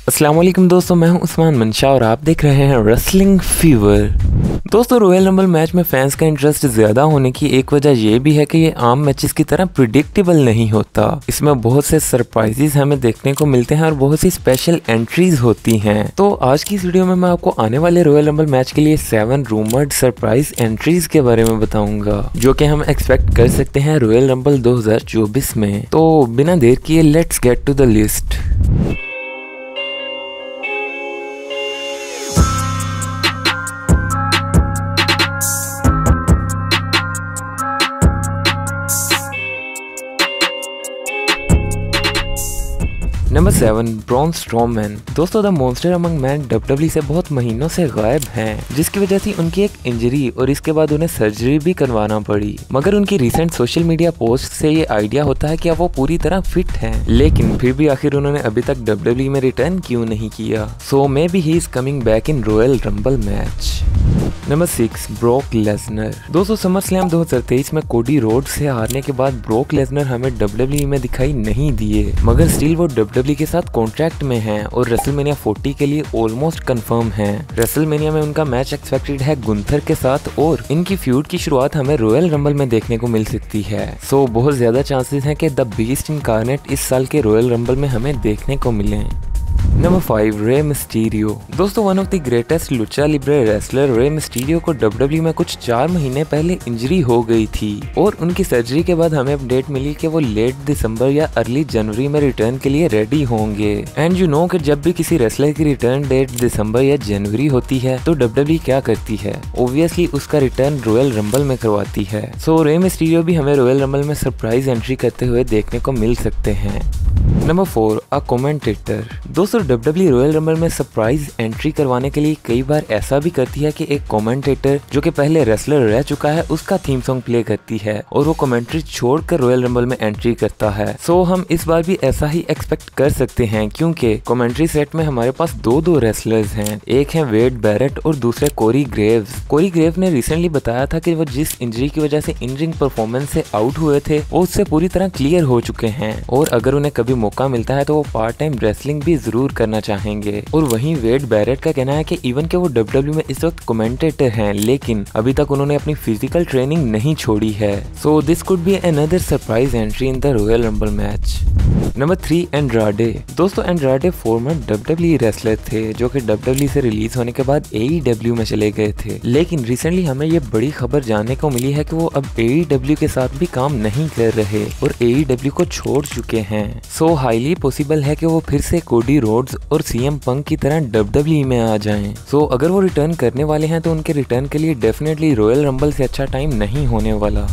अस्सलाम वालेकुम दोस्तों, मैं हूं उस्मान मंशा और आप देख रहे हैं रेसलिंग फीवर। दोस्तों, रॉयल रंबल मैच में फैंस का इंटरेस्ट ज्यादा होने की एक वजह ये भी है कि ये आम मैचेस की तरह प्रिडिक्टेबल नहीं होता। इसमें बहुत से सरप्राइजेस हमें देखने को मिलते हैं और बहुत सी स्पेशल एंट्रीज होती हैं। तो आज की इस वीडियो में मैं आपको आने वाले रॉयल रंबल मैच के लिए 7 रूमर्ड सरप्राइज एंट्रीज के बारे में बताऊंगा जो कि हम एक्सपेक्ट कर सकते हैं रॉयल रंबल 2024 में। तो बिना देर किए let's get to the list. Number 7, Braun Strowman. दोस्तों, the monster among man WWE से बहुत महीनों से गायब हैं, जिसकी वजह से उनकी एक इंजरी और इसके बाद उन्हें सर्जरी भी करवाना पड़ी। मगर उनकी रिसेंट सोशल मीडिया पोस्ट से ये आइडिया होता है कि अब वो पूरी तरह फिट हैं। लेकिन फिर भी आखिर उन्होंने अभी तक WWE में रिटर्न क्यों नहीं किया। So maybe he is coming back in royal rumble match. Number 6, Brock Lesnar. दोस्तों, समर स्लैम 2023 में कोडी रोड्स से हारने के बाद ब्रॉक लेसनर हमें WWE में दिखाई नहीं दिए, मगर स्टिल वो WWE के साथ कॉन्ट्रैक्ट में हैं और रेसलमेनिया 40 के लिए ऑलमोस्ट कंफर्म हैं। रेसलमेनिया में उनका मैच एक्सपेक्टेड है गुंथर के साथ और इनकी फ्यूड की शुरुआत हमें रॉयल रंबल में देखने को मिल सकती है। सो बहुत ज्यादा चांसेस हैं कि द बीस्ट इनकार्नेट इस साल के रॉयल रंबल में हमें देखने को मिले। Number 5, Rey Mysterio. दोस्तों, one of the greatest lucha libre wrestler Rey Mysterio को WWE में कुछ 4 महीने पहले इंजरी हो गई थी और उनकी सर्जरी के बाद हमें अपडेट मिली कि वो लेट दिसंबर या अर्ली जनवरी में रिटर्न के लिए रेडी होंगे। एंड यू नो कि जब भी किसी रेसलर की रिटर्न डेट दिसंबर या जनवरी होती है तो WWE क्या करती है, ऑब्वियसली उसका रिटर्न रॉयल रंबल में करवाती है। सो रे मिस्टीरियो भी हमें रॉयल रंबल में सरप्राइज एंट्री करते हुए देखने को मिल सकते हैं। नंबर 4, अ कमेंटेटर। दोस्तों, WWE रॉयल रंबल में सरप्राइज एंट्री करवाने के लिए कई बार ऐसा भी करती है कि एक कमेंटेटर जो कि पहले रेसलर रह चुका है उसका थीम सॉन्ग प्ले करती है और वो कमेंट्री छोड़कर रॉयल रंबल में एंट्री करता है। सो हम इस बार भी ऐसा ही एक्सपेक्ट कर सकते हैं क्योंकि कमेंट्री सेट में हमारे पास दो रेसलर्स हैं। एक है वेड बैरेट और दूसरे कोरी ग्रेव्स। कोरी ग्रेव ने रिसेंटली बताया था कि वो जिस इंजरी की वजह से इन रिंग परफॉर्मेंस से आउट हुए थे वो उससे पूरी तरह क्लियर हो चुके हैं और अगर उन्हें कभी मौका मिलता है तो वो पार्ट टाइम रेसलिंग भी जरूर करना चाहेंगे। और वहीं वेड बैरेट का कहना है कि इवन के वो WWE में इस वक्त कमेंटेटर हैं लेकिन अभी तक उन्होंने अपनी फिजिकल ट्रेनिंग नहीं छोड़ी है। So this could be another surprise entry in the royal rumble match. Number 3, Andrade. दोस्तों, एंड्राडे फॉर्मर WWE रेसलर थे जो कि WWE से रिलीज होने के बाद AEW में चले गए थे, लेकिन रिसेंटली हमें ये बड़ी खबर जानने को मिली है कि वो अब AEW के साथ भी काम नहीं कर रहे और AEW को छोड़ चुके हैं। सो हाईली पॉसिबल है कि वो फिर से कोडी रोड्स और CM पंक की तरह WWE में आ जाएं। सो अगर वो रिटर्न करने वाले हैं तो उनके रिटर्न के लिए डेफिनेटली रॉयल रंबल से अच्छा टाइम नहीं होने वाला।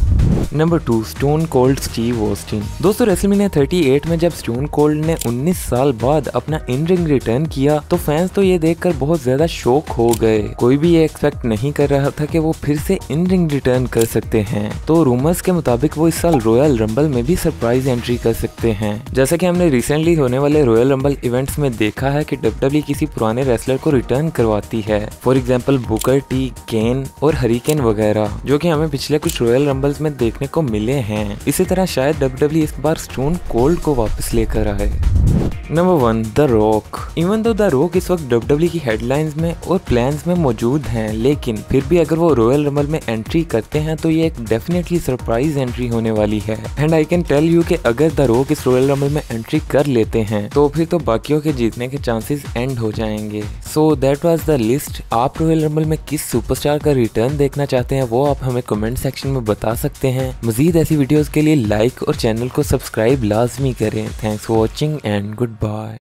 Number 2, stone cold Steve Austin. दोस्तों, रेसलमेनिया 38 में जब स्टोन कोल्ड ने 19 साल बाद अपना इन रिंग रिटर्न किया तो फैंस तो ये देखकर बहुत ज्यादा शॉक हो गए। कोई भी ये एक्सपेक्ट नहीं कर रहा था कि वो फिर से इन रिंग रिटर्न कर सकते हैं। तो रूमर्स के मुताबिक वो इस साल रॉयल रंबल में भी सरप्राइज एंट्री कर सकते हैं। जैसा कि हमने रिसेंटली होने वाले रॉयल रंबल इवेंट्स में देखा है कि WWE किसी पुराने रेसलर को रिटर्न करवाती है, फॉर एग्जाम्पल बुकर टी, केन और हरिकेन वगैरह, जो कि हमें पिछले कुछ रॉयल रंबल्स में देखने को मिले हैं। इसी तरह शायद WWE इस बार स्टोन कोल्ड को वापस लेकर आए। Number 1, the rock. Even though the Rock इस वक्त WWE की हेडलाइंस में और प्लान्स में मौजूद हैं, लेकिन फिर भी अगर वो रॉयल रंबल में एंट्री करते हैं तो ये एक डेफिनेटली सरप्राइज एंट्री होने वाली है। And I can tell you कि अगर द रॉक इस रॉयल रंबल में एंट्री कर लेते हैं तो फिर तो बाकियों के जीतने के चांसेस एंड हो जाएंगे। So that was the list. आप रॉयल रंबल में किस सुपरस्टार का रिटर्न देखना चाहते हैं वो आप हमें कमेंट सेक्शन में बता सकते हैं। मजीद ऐसी वीडियोस के लिए लाइक और चैनल को सब्सक्राइब लाजमी करें। Thanks for watching and good bye.